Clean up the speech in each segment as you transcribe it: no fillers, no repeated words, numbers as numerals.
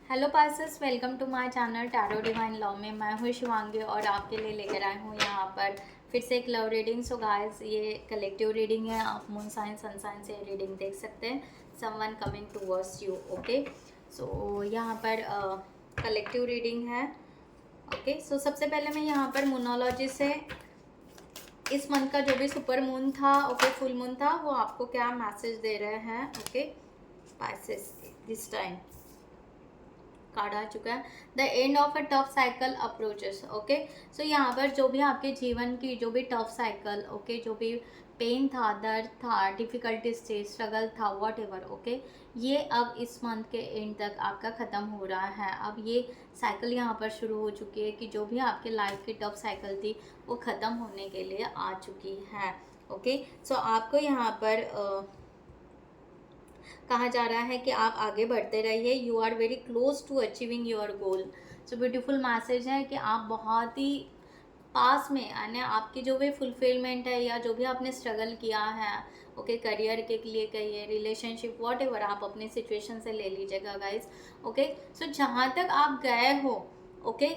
Hello पासेस, welcome to my channel tarot divine love में। मैं हूँ शिवांगी और आपके लिए लेकर आई हूँ यहाँ पर फिर से एक लव रीडिंग। सो गाइस, ये कलेक्टिव रीडिंग है। आप मून साइन सन साइन से रीडिंग देख सकते हैं। Someone coming towards you. Okay, so यहाँ पर कलेक्टिव रीडिंग है। ओके, सो सबसे पहले मैं यहाँ पर मूनोलॉजी से इस मंथ का जो भी सुपर मून था, ओके, फुल मून था, वो आपको क्या मैसेज दे रहे हैं। Okay passes, this time card आ चुका है। The end of a tough cycle approaches. Okay, so यहाँ पर जो भी आपके जीवन की जो भी टफ साइकिल, ओके, जो भी पेन था, दर्द था, डिफिकल्टीज थे, स्ट्रगल था, वॉट एवर, ओके, ये अब इस मंथ के एंड तक आपका ख़त्म हो रहा है। अब ये साइकिल यहाँ पर शुरू हो चुकी है कि जो भी आपके लाइफ की टफ साइकिल थी वो ख़त्म होने के लिए आ चुकी है। ओके, सो आपको यहाँ पर कहा जा रहा है कि आप आगे बढ़ते रहिए। You are very close to achieving your goal. So beautiful message है कि आप बहुत ही पास में, यानी आपकी जो भी फुलफिलमेंट है या जो भी आपने स्ट्रगल किया है, ओके, करियर के लिए कहिए, रिलेशनशिप, वॉट एवर, आप अपनी सिचुएशन से ले लीजिएगा गाइज। ओके, सो जहाँ तक आप गए हो, ओके,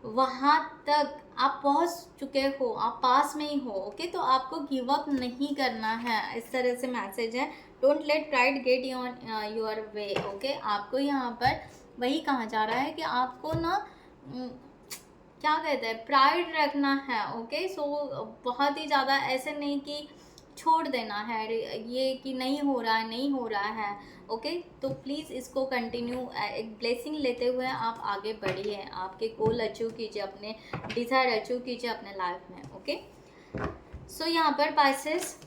वहाँ तक आप पहुँच चुके हो, आप पास में ही हो। ओके, तो आपको गिव अप नहीं करना है, इस तरह से मैसेज है। Don't let pride get your way. Okay, आपको यहाँ पर वही कहा जा रहा है कि आपको ना क्या कहते हैं, प्राइड रखना है। ओके, सो बहुत ही ज़्यादा ऐसे नहीं कि छोड़ देना है ये कि नहीं हो रहा है, नहीं हो रहा है। ओके, तो प्लीज़ इसको कंटिन्यू एक ब्लेसिंग लेते हुए आप आगे बढ़िए, आपके गोल अचीव कीजिए, अपने डिज़ायर अचीव कीजिए अपने लाइफ में। ओके, सो यहाँ पर पाइसेस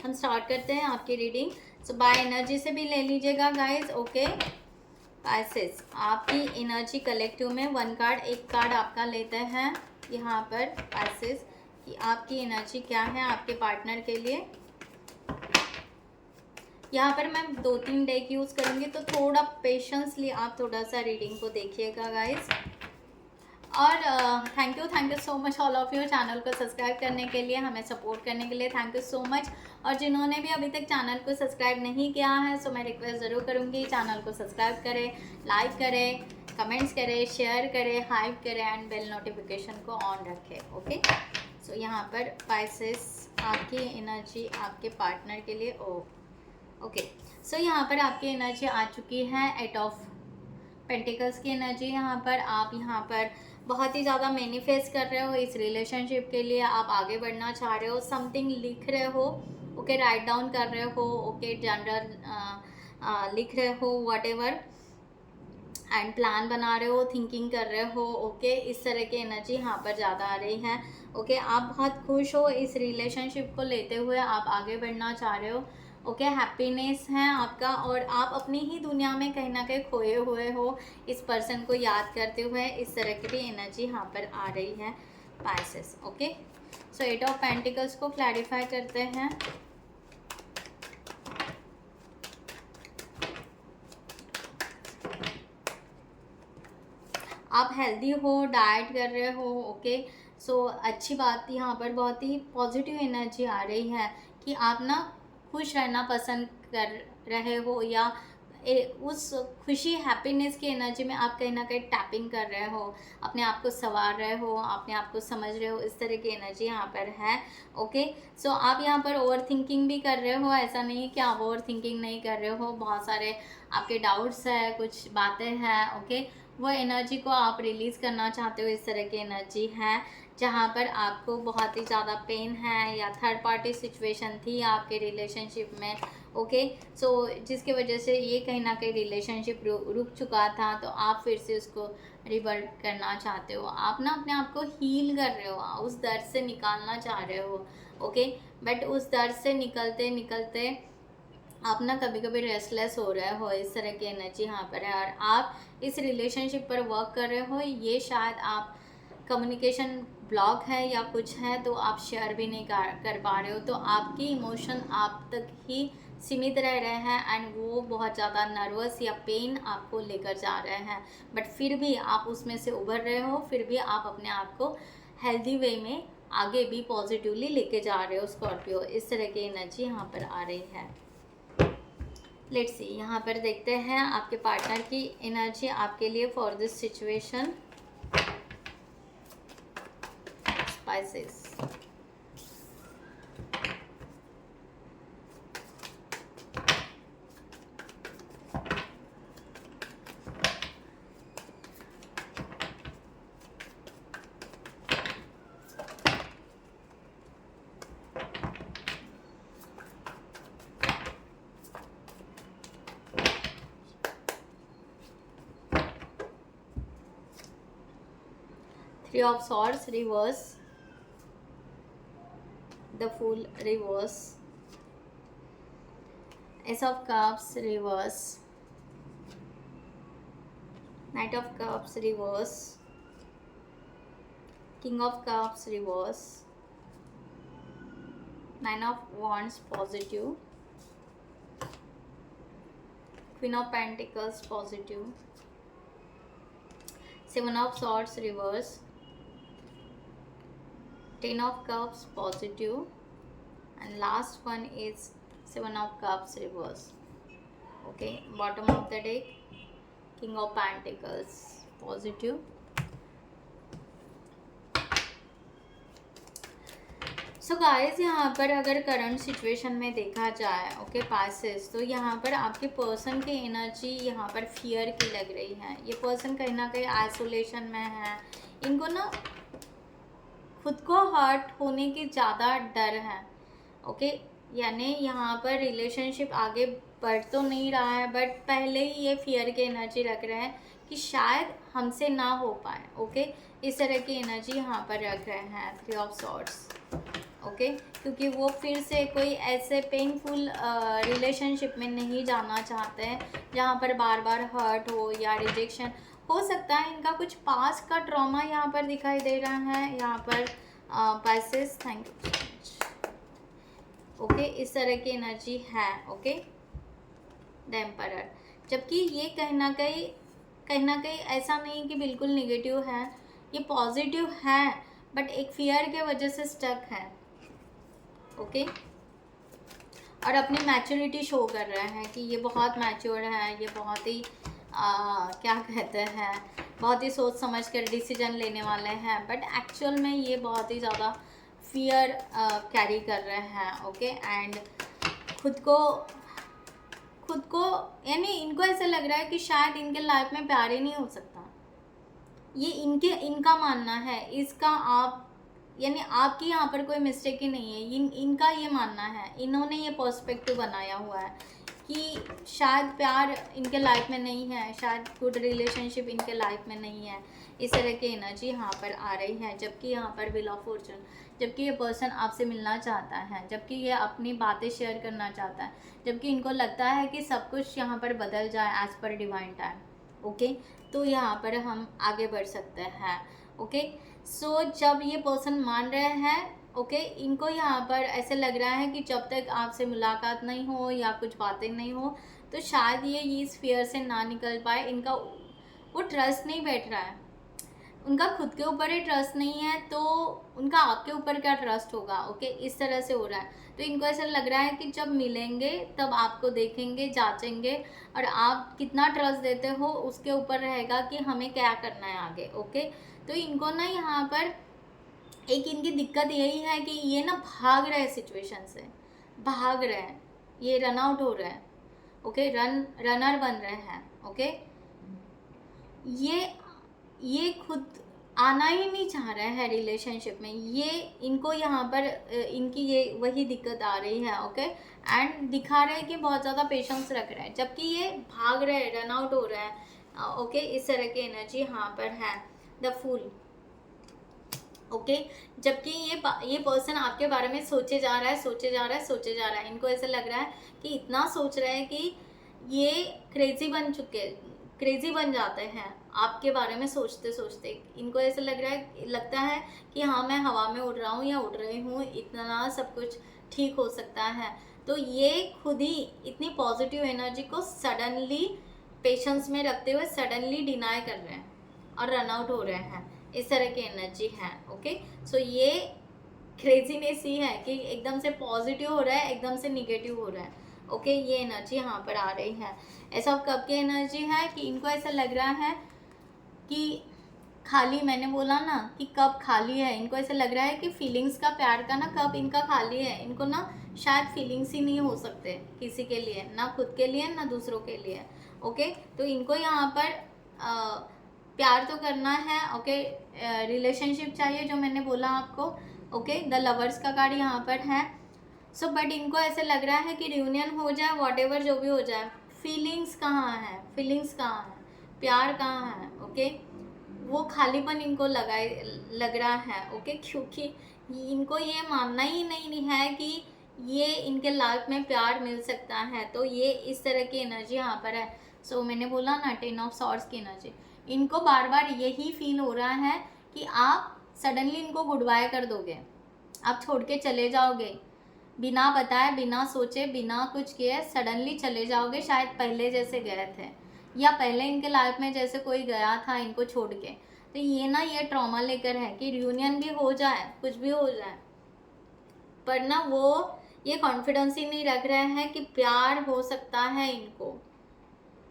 हम स्टार्ट करते हैं आपकी रीडिंग। सो बाय एनर्जी से भी ले लीजिएगा गाइज। ओके पाइसेस, आपकी एनर्जी कलेक्टिव में वन कार्ड, एक कार्ड आपका लेते हैं यहाँ पर पाइसेस कि आपकी एनर्जी क्या है आपके पार्टनर के लिए। यहाँ पर मैं 2-3 डेक यूज़ करूँगी, तो थोड़ा पेशेंसली आप थोड़ा सा रीडिंग को देखिएगा गाइज। और thank you so much all of you channel को सब्सक्राइब करने के लिए, हमें सपोर्ट करने के लिए थैंक यू सो मच। और जिन्होंने भी अभी तक चैनल को सब्सक्राइब नहीं किया है, सो मैं रिक्वेस्ट ज़रूर करूँगी, चैनल को सब्सक्राइब करें, लाइक करें, कमेंट्स करें, शेयर करें, हाइप करें एंड बेल नोटिफिकेशन को ऑन रखें। ओके, सो यहाँ पर पाइसेस आपकी एनर्जी आपके पार्टनर के लिए ओके, सो यहाँ पर आपकी एनर्जी आ चुकी है 8 ऑफ पेंटिकल्स की एनर्जी। यहाँ पर आप यहाँ पर बहुत ही ज़्यादा मैनिफेस्ट कर रहे हो इस रिलेशनशिप के लिए, आप आगे बढ़ना चाह रहे हो, समथिंग लिख रहे हो, ओके, राइट डाउन कर रहे हो, ओके, जनरल लिख रहे हो, वट एवर, एंड प्लान बना रहे हो, थिंकिंग कर रहे हो। ओके, इस तरह की एनर्जी यहाँ पर ज़्यादा आ रही है। ओके, आप बहुत खुश हो इस रिलेशनशिप को लेते हुए, आप आगे बढ़ना चाह रहे हो। ओके, हैप्पीनेस है आपका और आप अपनी ही दुनिया में कहीं ना कहीं खोए हुए हो, इस पर्सन को याद करते हुए। इस तरह की भी एनर्जी यहाँ पर आ रही है Pisces. Okay, so 8 of pentacles को क्लैरिफाई करते हैं। आप हेल्दी हो, डाइट कर रहे हो। ओके, सो अच्छी बात, यहाँ पर बहुत ही पॉजिटिव एनर्जी आ रही है कि आप ना खुश रहना पसंद कर रहे हो, या उस खुशी, हैप्पीनेस की एनर्जी में आप कहीं ना कहीं टैपिंग कर रहे हो, अपने आप को संवार रहे हो, अपने आप को समझ रहे हो, इस तरह की एनर्जी यहाँ पर है। ओके, सो आप यहाँ पर ओवर थिंकिंग भी कर रहे हो, ऐसा नहीं कि आप ओवर थिंकिंग नहीं कर रहे हो, बहुत सारे आपके डाउट्स है, कुछ बातें हैं। ओके, वो एनर्जी को आप रिलीज़ करना चाहते हो, इस तरह की एनर्जी है जहाँ पर आपको बहुत ही ज़्यादा पेन है या थर्ड पार्टी सिचुएशन थी आपके रिलेशनशिप में। ओके, सो जिसकी वजह से ये कहीं ना कहीं रिलेशनशिप रुक चुका था, तो आप फिर से उसको रिबर्ट करना चाहते हो, आप ना अपने आप को हील कर रहे हो, उस दर्द से निकालना चाह रहे हो। ओके, बट उस दर्द से निकलते निकलते आप ना कभी कभी रेस्टलेस हो रहे हो, इस तरह की एनर्जी यहाँ पर है। और आप इस रिलेशनशिप पर वर्क कर रहे हो, ये शायद आप कम्युनिकेशन ब्लॉक है या कुछ है, तो आप शेयर भी नहीं कर पा रहे हो, तो आपकी इमोशन आप तक ही सीमित रह रहे हैं एंड वो बहुत ज़्यादा नर्वस या पेन आपको लेकर जा रहे हैं। बट फिर भी आप उसमें से उभर रहे हो, फिर भी आप अपने आप को हेल्दी वे में आगे भी पॉजिटिवली लेके जा रहे हो स्कॉर्पियो, इस तरह की एनर्जी यहाँ पर आ रही है। लेट्स सी, यहाँ पर देखते हैं आपके पार्टनर की एनर्जी आपके लिए for this situation. Spices, 3 of swords reverse, the fool reverse, ace of cups reverse, knight of cups reverse, king of cups reverse, 9 of wands positive, queen of pentacles positive, 7 of swords reverse, 10 of cups positive, and last one is 7 of cups reverse. Okay, bottom of the deck, king of pentacles positive. So guys, यहाँ पर अगर current situation में देखा जाए okay passes, तो यहाँ पर आपके पर्सन की एनर्जी यहाँ पर फियर की लग रही है। ये पर्सन कहीं ना कहीं आइसोलेशन में है, इनको ना खुद को हर्ट होने की ज़्यादा डर है। ओके, यानी यहाँ पर रिलेशनशिप आगे बढ़ तो नहीं रहा है, बट पहले ही ये फियर की एनर्जी रख रहे हैं कि शायद हमसे ना हो पाए। ओके, इस तरह की एनर्जी यहाँ पर रख रहे हैं 3 ऑफ सॉर्ड्स। ओके, क्योंकि वो फिर से कोई ऐसे पेनफुल रिलेशनशिप में नहीं जाना चाहते हैं जहाँ पर बार बार हर्ट हो या रिजेक्शन हो सकता है। इनका कुछ पास का ट्रॉमा यहाँ पर दिखाई दे रहा है यहाँ पर Pisces. Thank you so much. Okay, इस तरह की एनर्जी है। ओके, द एम्परर, जबकि ये कहीं ना कहीं ऐसा नहीं कि बिल्कुल निगेटिव है, ये पॉजिटिव है, बट एक फियर के वजह से स्टक है। ओके, और अपनी मैच्योरिटी शो कर रहा है कि ये बहुत मैच्योर है, ये बहुत ही क्या कहते हैं, बहुत ही सोच समझ कर डिसीजन लेने वाले हैं, बट एक्चुअल में ये बहुत ही ज़्यादा फियर कैरी कर रहे हैं। ओके, एंड खुद को यानी इनको ऐसा लग रहा है कि शायद इनके लाइफ में प्यार ही नहीं हो सकता। ये इनका मानना है, इसका आप यानी आपकी यहाँ पर कोई मिस्टेक ही नहीं है। इनका ये मानना है, इन्होंने ये पर्सपेक्टिव बनाया हुआ है कि शायद प्यार इनके लाइफ में नहीं है, शायद गुड रिलेशनशिप इनके लाइफ में नहीं है। इस तरह की एनर्जी यहाँ पर आ रही है। जबकि यहाँ पर व्हील ऑफ फॉर्चून, जबकि ये पर्सन आपसे मिलना चाहता है, जबकि ये अपनी बातें शेयर करना चाहता है, जबकि इनको लगता है कि सब कुछ यहाँ पर बदल जाए as per divine time. Okay, तो यहाँ पर हम आगे बढ़ सकते हैं। ओके, सो जब ये पर्सन मान रहे हैं, ओके, इनको यहाँ पर ऐसे लग रहा है कि जब तक आपसे मुलाकात नहीं हो या कुछ बातें नहीं हो तो शायद ये इस फियर से ना निकल पाए। इनका वो ट्रस्ट नहीं बैठ रहा है, उनका खुद के ऊपर ही ट्रस्ट नहीं है, तो उनका आपके ऊपर क्या ट्रस्ट होगा। ओके, इस तरह से हो रहा है। तो इनको ऐसा लग रहा है कि जब मिलेंगे तब आपको देखेंगे, जांचेंगे, और आप कितना ट्रस्ट देते हो उसके ऊपर रहेगा कि हमें क्या करना है आगे। ओके, तो इनको ना यहाँ पर एक इनकी दिक्कत यही है कि ये ना भाग रहे हैं, सिचुएशन से भाग रहे हैं, ये रन आउट हो रहे हैं। ओके, रनर बन रहे हैं। ओके, ये खुद आना ही नहीं चाह रहे हैं रिलेशनशिप में। ये इनको यहाँ पर इनकी ये वही दिक्कत आ रही है। ओके, एंड दिखा रहे हैं कि बहुत ज़्यादा पेशेंस रख रहे हैं, जबकि ये भाग रहे हैं, रन आउट हो रहे हैं। ओके, इस तरह की एनर्जी यहाँ पर है, द फूल। ओके, जबकि ये पर्सन आपके बारे में सोचे जा रहा है। इनको ऐसा लग रहा है कि इतना सोच रहे हैं कि ये क्रेजी बन जाते हैं आपके बारे में सोचते सोचते। इनको ऐसा लगता है कि हाँ, मैं हवा में उड़ रहा हूँ या उड़ रही हूँ, इतना सब कुछ ठीक हो सकता है। तो ये खुद ही इतनी पॉजिटिव एनर्जी को सडनली पेशेंस में रखते हुए सडनली डिनाई कर रहे हैं और रन आउट हो रहे हैं। इस तरह की एनर्जी है। ओके, सो ये क्रेजीनेस ही है कि एकदम से पॉजिटिव हो रहा है, एकदम से निगेटिव हो रहा है। ओके, ये एनर्जी यहाँ पर आ रही है। एस ऑफ कप की एनर्जी है कि इनको ऐसा लग रहा है कि खाली, मैंने बोला ना कि कप खाली है, इनको ऐसा लग रहा है कि फीलिंग्स का, प्यार का ना कप इनका खाली है। इनको ना शायद फीलिंग्स ही नहीं हो सकते किसी के लिए, ना खुद के लिए ना दूसरों के लिए। ओके, तो इनको यहाँ पर प्यार तो करना है। ओके, रिलेशनशिप चाहिए जो मैंने बोला आपको। ओके, द लवर्स का कार्ड यहाँ पर है। सो बट इनको ऐसे लग रहा है कि रियूनियन हो जाए, वॉट जो भी हो जाए, फीलिंग्स कहाँ है, फीलिंग्स कहाँ है, प्यार कहाँ है। ओके, वो खालीपन इनको लग रहा है। ओके, क्योंकि इनको ये मानना ही नहीं है कि ये इनके लाइफ में प्यार मिल सकता है। तो ये इस तरह की एनर्जी यहाँ पर है। सो मैंने बोला ना, 10 ऑफ सॉर्ड्स की एनर्जी, इनको बार बार यही फील हो रहा है कि आप सडनली इनको गुड बाय कर दोगे, आप छोड़ के चले जाओगे, बिना बताए, बिना सोचे, बिना कुछ किए सडनली चले जाओगे, शायद पहले जैसे गए थे या पहले इनके लाइफ में जैसे कोई गया था इनको छोड़ के। तो ये ना, ये ट्रॉमा लेकर है कि रियूनियन भी हो जाए, कुछ भी हो जाए, पर ना वो ये कॉन्फिडेंस ही नहीं रख रहे हैं कि प्यार हो सकता है इनको,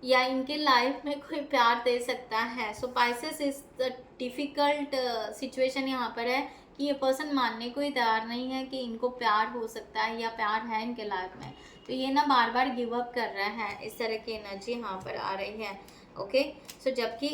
या इनके लाइफ में कोई प्यार दे सकता है। So Pisces is the difficult situation यहाँ पर है कि ये पर्सन मानने को ही तैयार नहीं है कि इनको प्यार हो सकता है या प्यार है इनके लाइफ में। तो ये ना बार बार गिव अप कर रहा है, इस तरह की एनर्जी यहाँ पर आ रही है। ओके, सो जबकि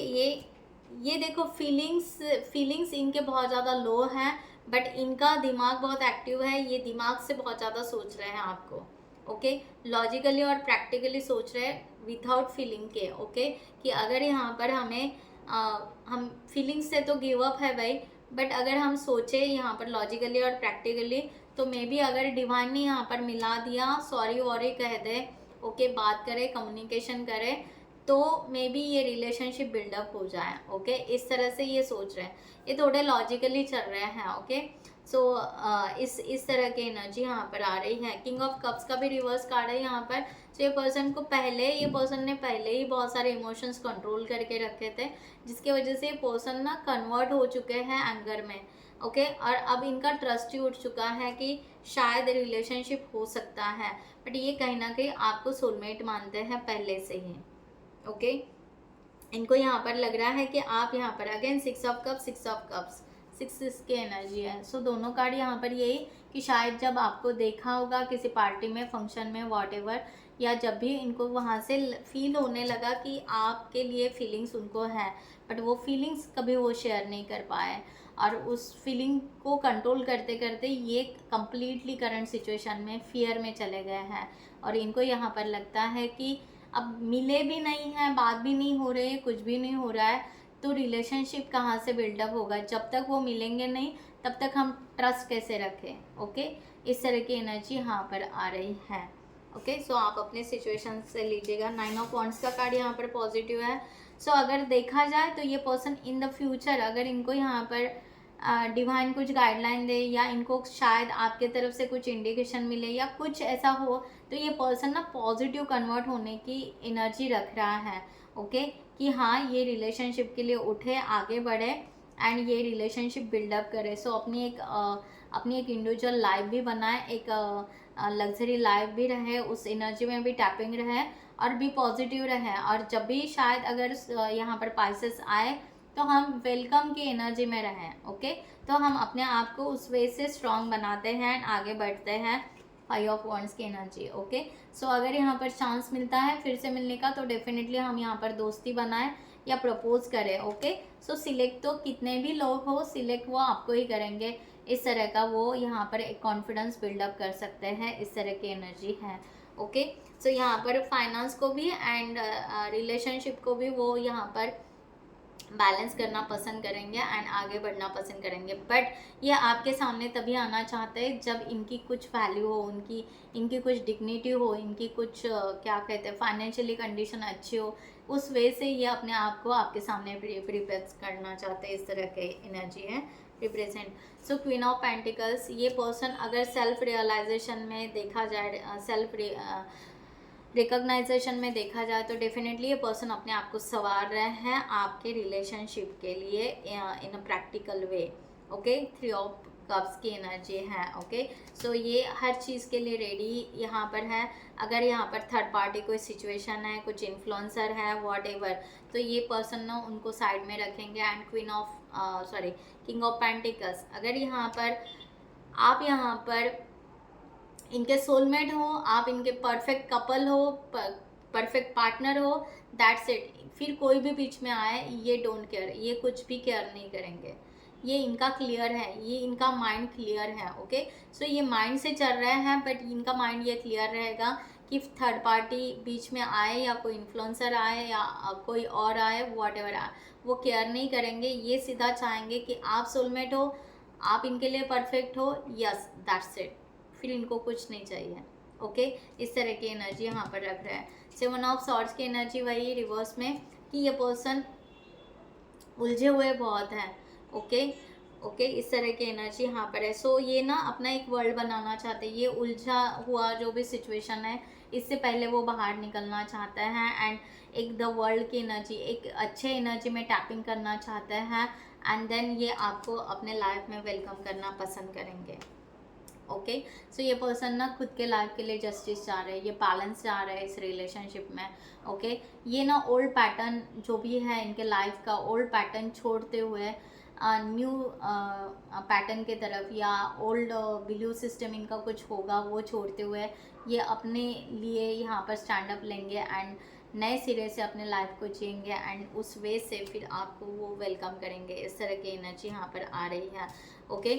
ये देखो, फीलिंग्स इनके बहुत ज़्यादा लो हैं, बट इनका दिमाग बहुत एक्टिव है, ये दिमाग से बहुत ज़्यादा सोच रहे हैं आपको। ओके, लॉजिकली और प्रैक्टिकली सोच रहे हैं विदाउट फीलिंग के। ओके, कि अगर यहाँ पर हम फीलिंग्स से तो गिव अप है भाई, बट अगर हम सोचे यहाँ पर लॉजिकली और प्रैक्टिकली, तो मे बी अगर डिवाइन ने यहाँ पर मिला दिया, सॉरी वॉरी कह दे, ओके, बात करे, कम्युनिकेशन करे, तो मे बी ये रिलेशनशिप बिल्डअप हो जाए। ओके, इस तरह से ये सोच रहे हैं, ये थोड़े लॉजिकली चल रहे हैं। ओके, सो इस तरह की एनर्जी यहाँ पर आ रही है। किंग ऑफ कप्स का भी रिवर्स कार्ड है यहाँ पर। तो ये पर्सन ने पहले ही बहुत सारे इमोशंस कंट्रोल करके रखे थे, जिसकी वजह से ये पर्सन ना कन्वर्ट हो चुके हैं एंगर में। ओके, और अब इनका ट्रस्ट ही उठ चुका है कि शायद रिलेशनशिप हो सकता है, बट ये कहीं ना कहीं आपको सोलमेट मानते हैं पहले से ही। ओके, इनको यहाँ पर लग रहा है कि आप यहाँ पर अगेन 6 ऑफ कप्स, 6 इसकी एनर्जी है। सो दोनों कार्ड यहाँ पर यही कि शायद जब आपको देखा होगा किसी पार्टी में, फंक्शन में, वॉटेवर, या जब भी इनको वहाँ से फील होने लगा कि आपके लिए फीलिंग्स उनको है, बट वो फीलिंग्स कभी वो शेयर नहीं कर पाए, और उस फीलिंग को कंट्रोल करते करते ये कंप्लीटली करंट सिचुएशन में फियर में चले गए हैं। और इनको यहाँ पर लगता है कि अब मिले भी नहीं हैं, बात भी नहीं हो रही है, कुछ भी नहीं हो रहा है, तो रिलेशनशिप कहाँ से बिल्डअप होगा? जब तक वो मिलेंगे नहीं, तब तक हम ट्रस्ट कैसे रखें? ओके, इस तरह की एनर्जी यहाँ पर आ रही है। ओके, सो आप अपने सिचुएशन से लीजिएगा। 9 ऑफ वॉन्ड्स का कार्ड यहाँ पर पॉजिटिव है। सो अगर देखा जाए तो ये पर्सन इन द फ्यूचर, अगर इनको यहाँ पर डिवाइन कुछ गाइडलाइन दे, या इनको शायद आपके तरफ से कुछ इंडिकेशन मिले, या कुछ ऐसा हो, तो ये पर्सन ना पॉजिटिव कन्वर्ट होने की एनर्जी रख रहा है। ओके, कि हाँ, ये रिलेशनशिप के लिए उठे, आगे बढ़े, एंड ये रिलेशनशिप बिल्डअप करे। सो अपनी एक इंडिविजुअल लाइफ भी बनाए, एक लग्जरी लाइफ भी रहे, उस एनर्जी में भी टैपिंग रहे, और भी पॉजिटिव रहे। और जब भी शायद अगर यहाँ पर पाइसेस आए, तो हम वेलकम की एनर्जी में रहें। ओके, तो हम अपने आप को उस वे से स्ट्रॉन्ग बनाते हैं एंड आगे बढ़ते हैं। 5 ऑफ वॉन्ड्स की एनर्जी। ओके, सो अगर यहाँ पर चांस मिलता है फिर से मिलने का, तो डेफिनेटली हम यहाँ पर दोस्ती बनाएं या प्रपोज करें। ओके, सो सिलेक्ट तो कितने भी लोग हो, सिलेक्ट वो आपको ही करेंगे। इस तरह का वो यहाँ पर एक कॉन्फिडेंस बिल्डअप कर सकते हैं, इस तरह की एनर्जी है। ओके, सो यहाँ पर फाइनेंस को भी एंड रिलेशनशिप को भी वो यहाँ पर बैलेंस करना पसंद करेंगे एंड आगे बढ़ना पसंद करेंगे। बट ये आपके सामने तभी आना चाहते हैं जब इनकी कुछ वैल्यू हो, इनकी कुछ डिग्निटी हो, इनकी कुछ क्या कहते हैं, फाइनेंशियली कंडीशन अच्छी हो। उस वे से ये अपने आप को आपके सामने प्रिपेयर करना चाहते हैं, इस तरह की एनर्जी है represent. So queen of pentacles, ये पर्सन अगर सेल्फ रियलाइजेशन में देखा जाए, सेल्फ रिकॉग्नाइजेशन में देखा जाए, तो डेफिनेटली ये पर्सन अपने आप को संवार रहे हैं आपके रिलेशनशिप के लिए in a practical way. Okay, 3 of cups की एनर्जी है। ओके, सो ये हर चीज़ के लिए रेडी यहाँ पर है। अगर यहाँ पर थर्ड पार्टी कोई सिचुएशन है, कुछ इन्फ्लुएंसर है, वॉट एवर, तो ये पर्सन ना उनको साइड में रखेंगे। एंड किंग ऑफ पेंटिकल्स, अगर यहाँ पर आप यहाँ पर इनके सोलमेट हो, आप इनके परफेक्ट कपल हो, परफेक्ट पार्टनर हो, दैट्स इट। फिर कोई भी बीच में आए, ये डोंट केयर, ये कुछ भी केयर नहीं करेंगे। ये इनका क्लियर है, ये इनका माइंड क्लियर है। ओके, सो ये माइंड से चल रहे हैं, बट इनका माइंड ये क्लियर रहेगा कि थर्ड पार्टी बीच में आए या कोई इन्फ्लुएंसर आए या कोई और आए, वॉट एवर आए, वो केयर नहीं करेंगे। ये सीधा चाहेंगे कि आप सोलमेट हो, आप इनके लिए परफेक्ट हो, यस दैट्स इट। फिर इनको कुछ नहीं चाहिए। ओके, इस तरह की एनर्जी यहाँ पर रख रहा है। 7 ऑफ सॉर्ड्स की एनर्जी वही रिवर्स में कि ये पर्सन उलझे हुए बहुत हैं। ओके ओके, इस तरह की एनर्जी यहाँ पर है। सो ये ना अपना एक वर्ल्ड बनाना चाहते हैं। ये उलझा हुआ जो भी सिचुएशन है, इससे पहले वो बाहर निकलना चाहता है एंड एक द वर्ल्ड की एनर्जी, एक अच्छे एनर्जी में टैपिंग करना चाहते हैं एंड देन ये आपको अपने लाइफ में वेलकम करना पसंद करेंगे। ओके, सो ये पर्सन ना खुद के लाइफ के लिए जस्टिस चाह रहे हैं, ये बैलेंस चाह रहे हैं इस रिलेशनशिप में। ओके, ये ना ओल्ड पैटर्न जो भी है इनके लाइफ का, ओल्ड पैटर्न छोड़ते हुए न्यू पैटर्न के तरफ, या ओल्ड बिलीव सिस्टम इनका कुछ होगा वो छोड़ते हुए ये अपने लिए यहाँ पर स्टैंड अप लेंगे एंड नए सिरे से अपने लाइफ को जिएंगे एंड उस वे से फिर आपको वो वेलकम करेंगे। इस तरह की एनर्जी यहाँ पर आ रही है। ओके,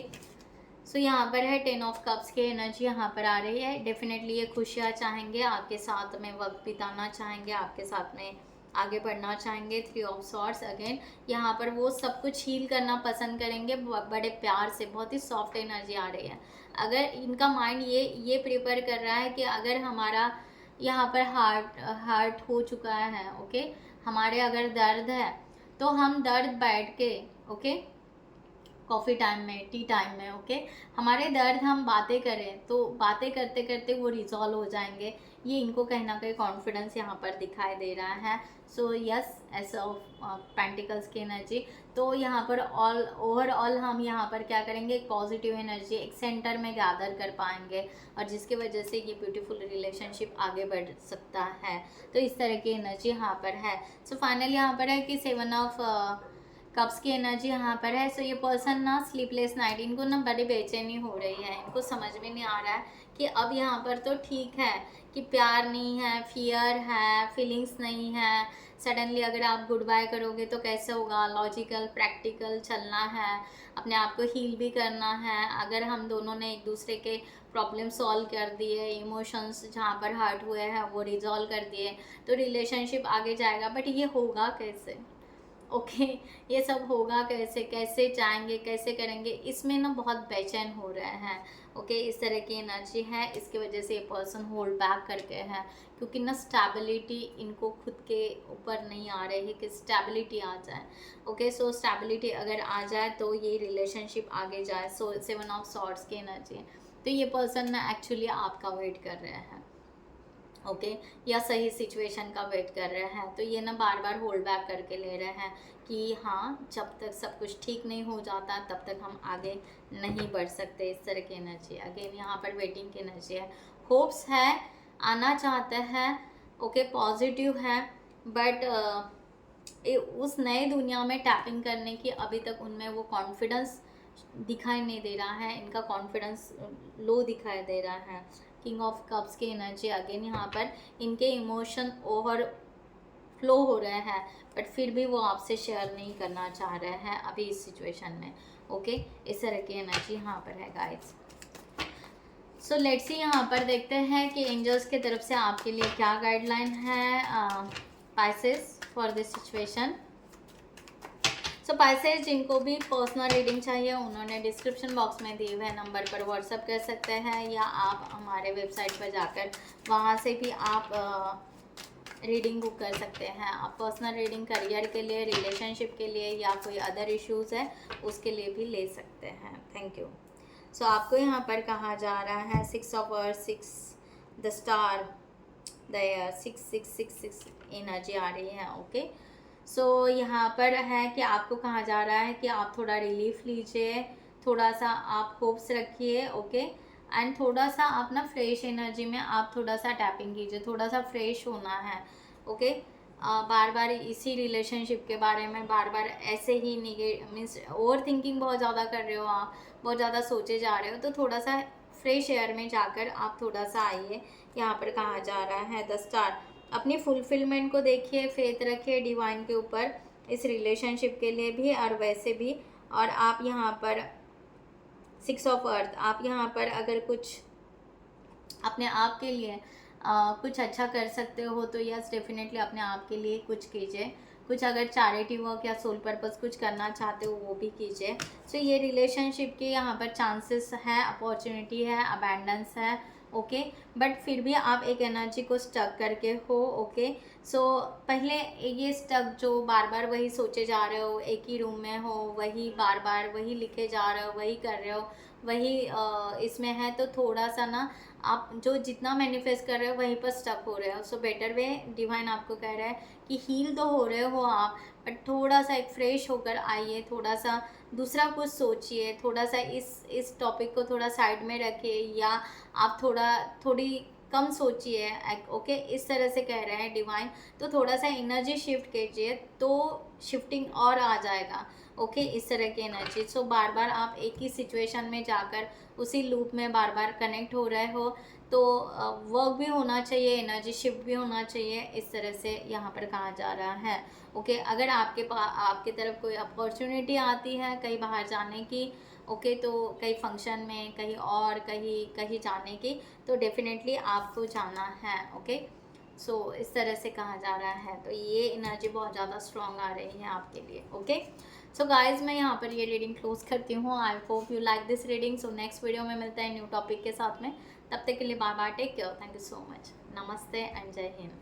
सो यहाँ पर है 10 ऑफ कप्स की एनर्जी यहाँ पर आ रही है। डेफिनेटली ये खुशियाँ चाहेंगे, आपके साथ में वक्त बिताना चाहेंगे, आपके साथ में आगे बढ़ना चाहेंगे। 3 ऑफ सॉर्ड्स, अगेन यहाँ पर वो सब कुछ हील करना पसंद करेंगे बड़े प्यार से। बहुत ही सॉफ्ट एनर्जी आ रही है। अगर इनका माइंड ये प्रिपेयर कर रहा है कि अगर हमारा यहाँ पर हार्ट हो चुका है, ओके, हमारे अगर दर्द है तो हम दर्द बैठ के, ओके, कॉफ़ी टाइम में, टी टाइम में, ओके, हमारे दर्द हम बातें करें तो बातें करते करते वो रिजॉल्व हो जाएंगे। ये इनको कहीं ना कहीं कॉन्फिडेंस यहाँ पर दिखाई दे रहा है। So yes, S of pentacles की एनर्जी। तो यहाँ पर ओवरऑल हम यहाँ पर क्या करेंगे, एक पॉजिटिव एनर्जी एक सेंटर में गैदर कर पाएंगे और जिसकी वजह से ये ब्यूटीफुल रिलेशनशिप आगे बढ़ सकता है। तो इस तरह की एनर्जी यहाँ पर है। सो फाइनली यहाँ पर है कि 7 ऑफ कप्स की एनर्जी यहाँ पर है। सो ये पर्सन ना स्लीपलेस नाइट, इनको ना बड़ी बेचैनी हो रही है। इनको समझ में नहीं आ रहा है कि अब यहाँ पर तो ठीक है कि प्यार नहीं है, फियर है, फीलिंग्स नहीं है। सडनली अगर आप गुड बाय करोगे तो कैसे होगा। लॉजिकल प्रैक्टिकल चलना है, अपने आप को हील भी करना है। अगर हम दोनों ने एक दूसरे के प्रॉब्लम सॉल्व कर दिए, इमोशंस जहाँ पर हर्ट हुए हैं वो रिजॉल्व कर दिए, तो रिलेशनशिप आगे जाएगा। बट ये होगा कैसे, ओके, ये सब होगा कैसे, कैसे जाएंगे, कैसे करेंगे, इसमें ना बहुत बेचैन हो रहे हैं। ओके, इस तरह की एनर्जी है। इसकी वजह से ये पर्सन होल्ड बैक करके है क्योंकि ना स्टेबिलिटी इनको खुद के ऊपर नहीं आ रही है कि स्टेबिलिटी आ जाए। ओके, सो स्टेबिलिटी अगर आ जाए तो ये रिलेशनशिप आगे जाए। सो 7 ऑफ सॉर्ड्स की एनर्जी है। तो ये पर्सन ना एक्चुअली आपका वेट कर रहे हैं, ओके, या सही सिचुएशन का वेट कर रहे हैं। तो ये ना बार बार होल्ड बैक करके ले रहे हैं कि हाँ, जब तक सब कुछ ठीक नहीं हो जाता तब तक हम आगे नहीं बढ़ सकते। इस तरह की एनर्जी। अगेन यहाँ पर वेटिंग की एनर्जी है। होप्स है, आना चाहते हैं, ओके, पॉजिटिव है, बट उस नए दुनिया में टैपिंग करने की अभी तक उनमें वो कॉन्फिडेंस दिखाई नहीं दे रहा है। इनका कॉन्फिडेंस लो दिखाई दे रहा है। किंग ऑफ कप्स की एनर्जी। अगेन यहाँ पर इनके इमोशन ओवर फ्लो हो रहे हैं बट फिर भी वो आपसे शेयर नहीं करना चाह रहे हैं अभी इस सिचुएशन में। ओके, इस तरह की एनर्जी यहाँ पर है गाइस। सो लेट्स सी, यहाँ पर देखते हैं कि एंजल्स की तरफ से आपके लिए क्या गाइडलाइन है Pisces for this situation. So Pisces जिनको भी पर्सनल रीडिंग चाहिए उन्होंने डिस्क्रिप्शन बॉक्स में दिए हुए नंबर पर व्हाट्सअप कर सकते हैं या आप हमारे वेबसाइट पर जाकर वहाँ से भी आप रीडिंग बुक कर सकते हैं। आप पर्सनल रीडिंग करियर के लिए, रिलेशनशिप के लिए या कोई अदर इश्यूज़ है उसके लिए भी ले सकते हैं। Thank you. सो आपको यहाँ पर कहा जा रहा है 6 of words, 6 the star, the air, 6 energy आ रही है। ओके, सो यहाँ पर है कि आपको कहा जा रहा है कि आप थोड़ा रिलीफ लीजिए, थोड़ा सा आप होप्स रखिए, ओके। एंड थोड़ा सा आप ना फ्रेश एनर्जी में आप थोड़ा सा टैपिंग कीजिए, थोड़ा सा फ्रेश होना है, ओके। बार बार इसी रिलेशनशिप के बारे में बार बार ऐसे ही मीन्स ओवर थिंकिंग बहुत ज़्यादा कर रहे हो आप, बहुत ज़्यादा सोचे जा रहे हो, तो थोड़ा सा फ्रेश एयर में जाकर आप थोड़ा सा आइए। यहाँ पर कहा जा रहा है द स्टार, अपनी फुलफिलमेंट को देखिए, फेथ रखिए डिवाइन के ऊपर, इस रिलेशनशिप के लिए भी और वैसे भी। और आप यहाँ पर 6 ऑफ अर्थ, आप यहाँ पर अगर कुछ अपने आप के लिए कुछ अच्छा कर सकते हो तो यस डेफिनेटली अपने आप के लिए कुछ कीजिए। कुछ अगर चैरिटी वर्क या सोल पर्पस कुछ करना चाहते हो वो भी कीजिए। सो ये रिलेशनशिप के यहाँ पर चांसेस है, अपॉर्चुनिटी है, अबैंडेंस है, ओके। बट फिर भी आप एक एनर्जी को स्टक करके हो, ओके। सो पहले ये स्टक जो बार बार वही सोचे जा रहे हो, एक ही रूम में हो, वही बार बार वही लिखे जा रहे हो, वही कर रहे हो, वही इसमें है, तो थोड़ा सा ना आप जो जितना मैनिफेस्ट कर रहे हो वहीं पर स्टक हो रहे हो। सो बेटर वे डिवाइन आपको कह रहा है कि हील तो हो रहे हो आप, बट थोड़ा सा एक फ्रेश होकर आइए, थोड़ा सा दूसरा कुछ सोचिए, थोड़ा सा इस टॉपिक को थोड़ा साइड में रखिए, या आप थोड़ी कम सोचिए, ओके। इस तरह से कह रहे हैं डिवाइन। तो थोड़ा सा एनर्जी शिफ्ट कीजिए तो शिफ्टिंग और आ जाएगा, ओके। इस तरह की एनर्जी। सो बार बार आप एक ही सिचुएशन में जाकर उसी लूप में बार बार कनेक्ट हो रहे हो, तो वर्क भी होना चाहिए, एनर्जी शिफ्ट भी होना चाहिए, इस तरह से यहाँ पर कहा जा रहा है, ओके। अगर आपके तरफ कोई अपॉर्चुनिटी आती है कहीं बाहर जाने की, ओके, तो कहीं फंक्शन में, कहीं और कहीं जाने की, तो डेफिनेटली आपको जाना है, ओके। सो इस तरह से कहा जा रहा है। तो ये एनर्जी बहुत ज़्यादा स्ट्रॉन्ग आ रही है आपके लिए, ओके। सो गाइज मैं यहाँ पर ये रीडिंग क्लोज करती हूँ। I hope you like this reading. So next video में मिलते हैं न्यू टॉपिक के साथ में। तब तक के लिए bye bye, take care, thank you so much, नमस्ते एंड जय हिंद।